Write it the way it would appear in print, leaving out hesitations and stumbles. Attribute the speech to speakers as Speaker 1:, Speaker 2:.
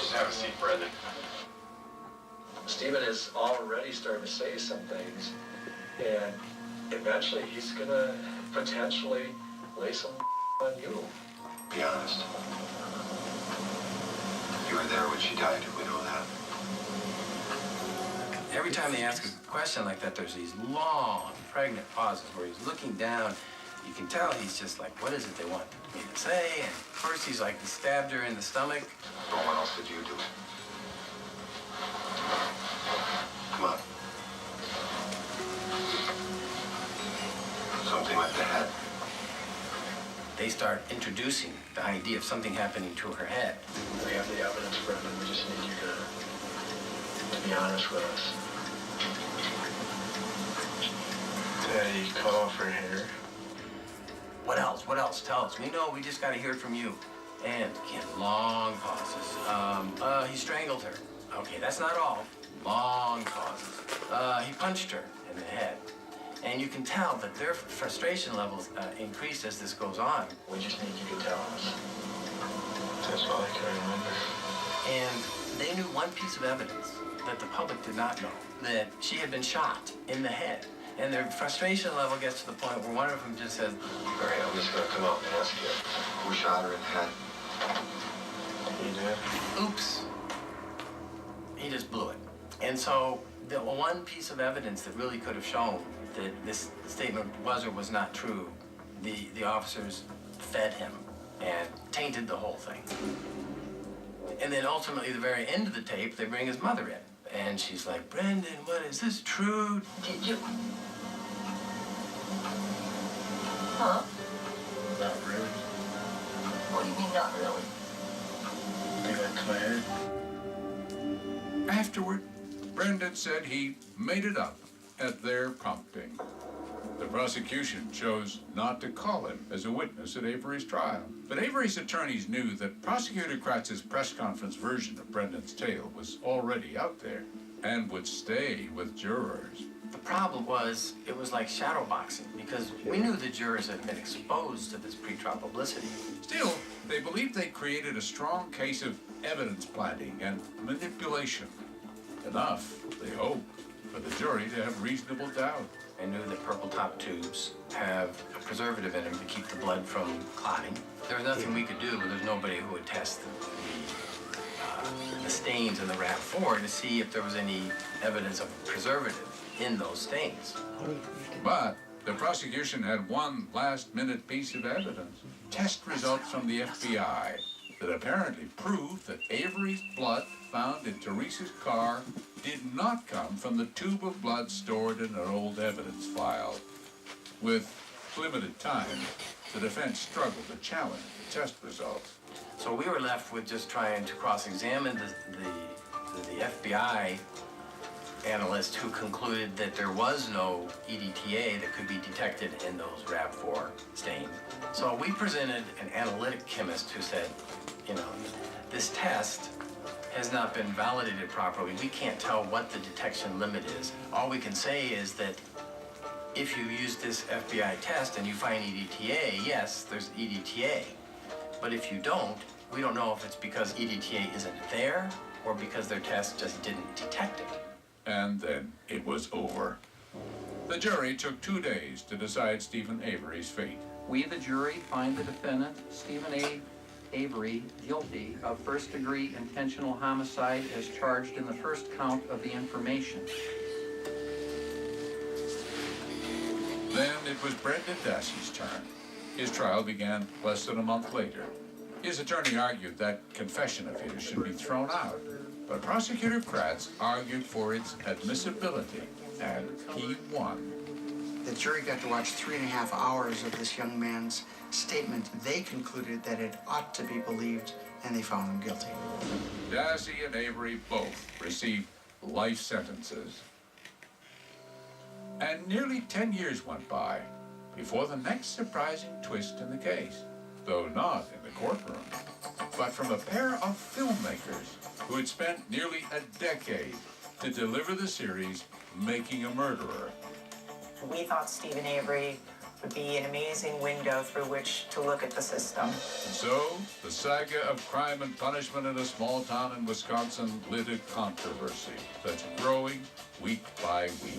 Speaker 1: Just have a seat, Brendan.
Speaker 2: Stephen is already starting to say some things, and eventually he's gonna potentially lay some on you.
Speaker 1: Be honest. You were there when she died, we know that.
Speaker 3: Every time they ask a question like that, there's these long, pregnant pauses where he's looking down. You can tell he's just like, what is it they want me to say? And first he's like, he stabbed her in the stomach.
Speaker 1: But what else did you do? Come on. Something like the head.
Speaker 3: They start introducing the idea of something happening to her head.
Speaker 2: We have the evidence, Brendan. We just need you to be honest with us. Daddy cut off her hair.
Speaker 3: What else? What else? Tell us. We know. We just got to hear it from you. And again, long pauses. He strangled her. Okay, that's not all. Long pauses. He punched her in the head. And you can tell that their frustration levels increase as this goes on.
Speaker 2: We just need you to tell us. That's all I can remember.
Speaker 3: And they knew one piece of evidence that the public did not know, that she had been shot in the head. And their frustration level gets to the point where one of them just says,
Speaker 1: all right, I'm just gonna come out and ask you, who shot her in the head?
Speaker 2: He did.
Speaker 3: Oops. He just blew it. And so the one piece of evidence that really could have shown that this statement was or was not true, the officers fed him and tainted the whole thing. And then ultimately, the very end of the tape, they bring his mother in. And she's like, Brendan, what is this true?
Speaker 4: Did you? Huh?
Speaker 2: Not really.
Speaker 4: What do you mean, not really?
Speaker 2: They got cleared.
Speaker 5: Afterward, Brendan said he made it up at their prompting. The prosecution chose not to call him as a witness at Avery's trial. But Avery's attorneys knew that Prosecutor Kratz's press conference version of Brendan's tale was already out there and would stay with jurors.
Speaker 3: The problem was, it was like shadow boxing, because we knew the jurors had been exposed to this pretrial publicity.
Speaker 5: Still, they believed they created a strong case of evidence planting and manipulation. Enough, they hoped, for the jury to have reasonable doubt.
Speaker 3: I knew that purple top tubes have a preservative in them to keep the blood from clotting. There was nothing we could do, but there's nobody who would test the stains in the RAV4 to see if there was any evidence of preservative in those stains.
Speaker 5: But the prosecution had one last-minute piece of evidence. Test results from the FBI that apparently proved that Avery's blood found in Teresa's car did not come from the tube of blood stored in an old evidence file. With limited time, the defense struggled to challenge the test results.
Speaker 3: So we were left with just trying to cross-examine the FBI analyst who concluded that there was no EDTA that could be detected in those RAV4 stains. So we presented an analytic chemist who said, you know, this test has not been validated properly. We can't tell what the detection limit is. All we can say is that if you use this FBI test and you find EDTA, yes, there's EDTA. But if you don't, we don't know if it's because EDTA isn't there or because their test just didn't detect it.
Speaker 5: And then it was over. The jury took 2 days to decide Stephen Avery's fate.
Speaker 6: We, the jury, find the defendant, Stephen A. Avery, guilty of first-degree intentional homicide as charged in the first count of the information.
Speaker 5: Then it was Brendan Dassey's turn. His trial began less than a month later. His attorney argued that confession of his should be thrown out, but Prosecutor Kratz argued for its admissibility, and he won.
Speaker 7: The jury got to watch 3.5 hours of this young man's statement. They concluded that it ought to be believed, and they found him guilty.
Speaker 5: Dassey and Avery both received life sentences. And nearly 10 years went by before the next surprising twist in the case, though not in the courtroom, but from a pair of filmmakers who had spent nearly a decade to deliver the series Making a Murderer.
Speaker 8: We thought Stephen Avery would be an amazing window through which to look at the system.
Speaker 5: And so, the saga of crime and punishment in a small town in Wisconsin lit a controversy that's growing week by week.